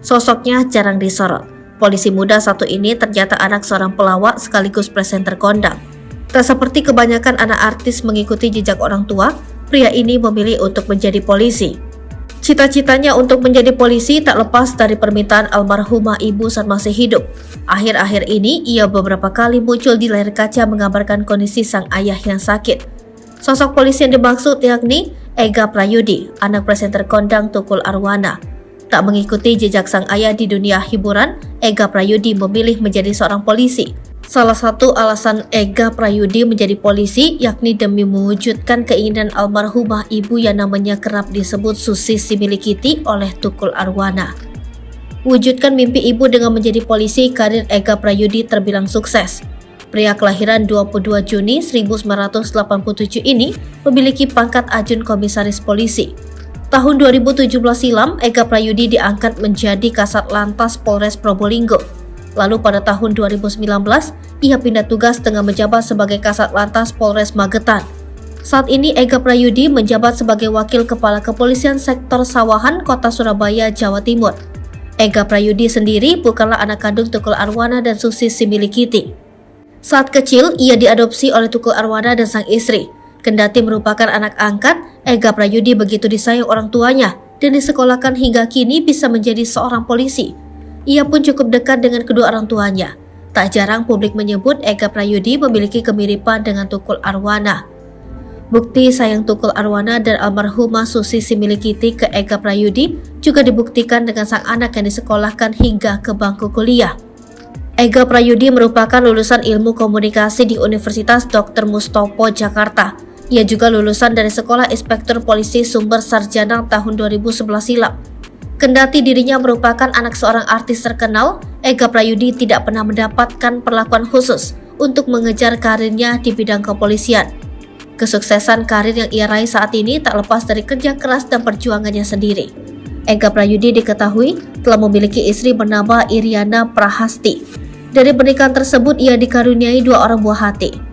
Sosoknya jarang disorot. Polisi muda satu ini ternyata anak seorang pelawak sekaligus presenter kondang. Tak seperti kebanyakan anak artis mengikuti jejak orang tua, pria ini memilih untuk menjadi polisi. Cita-citanya untuk menjadi polisi tak lepas dari permintaan almarhumah ibu saat masih hidup. Akhir-akhir ini, ia beberapa kali muncul di layar kaca mengabarkan kondisi sang ayah yang sakit. Sosok polisi yang dimaksud yakni Ega Prayudi, anak presenter kondang Tukul Arwana. Tak mengikuti jejak sang ayah di dunia hiburan, Ega Prayudi memilih menjadi seorang polisi. Salah satu alasan Ega Prayudi menjadi polisi yakni demi mewujudkan keinginan almarhumah ibu yang namanya kerap disebut Susi Similikiti oleh Tukul Arwana. Wujudkan mimpi ibu dengan menjadi polisi, karir Ega Prayudi terbilang sukses. Pria kelahiran 22 Juni 1987 ini memiliki pangkat Ajun Komisaris Polisi. Tahun 2017 silam, Ega Prayudi diangkat menjadi Kasat Lantas Polres Probolinggo. Lalu pada tahun 2019, ia pindah tugas dengan menjabat sebagai Kasat Lantas Polres Magetan. Saat ini Ega Prayudi menjabat sebagai Wakil Kepala Kepolisian Sektor Sawahan Kota Surabaya, Jawa Timur. Ega Prayudi sendiri bukanlah anak kandung Tukul Arwana dan Susi Similikiti. Saat kecil, ia diadopsi oleh Tukul Arwana dan sang istri. Kendati merupakan anak angkat, Ega Prayudi begitu disayang orang tuanya dan disekolahkan hingga kini bisa menjadi seorang polisi. Ia pun cukup dekat dengan kedua orang tuanya. Tak jarang publik menyebut Ega Prayudi memiliki kemiripan dengan Tukul Arwana. Bukti sayang Tukul Arwana dan almarhumah Susi Similikiti ke Ega Prayudi juga dibuktikan dengan sang anak yang disekolahkan hingga ke bangku kuliah. Ega Prayudi merupakan lulusan ilmu komunikasi di Universitas Dr. Mustopo, Jakarta. Ia juga lulusan dari Sekolah Inspektur Polisi Sumber Sarjana tahun 2011 silam. Kendati dirinya merupakan anak seorang artis terkenal, Ega Prayudi tidak pernah mendapatkan perlakuan khusus untuk mengejar karirnya di bidang kepolisian. Kesuksesan karir yang ia raih saat ini tak lepas dari kerja keras dan perjuangannya sendiri. Ega Prayudi diketahui telah memiliki istri bernama Iriana Prahasti. Dari pernikahan tersebut ia dikaruniai 2 orang buah hati.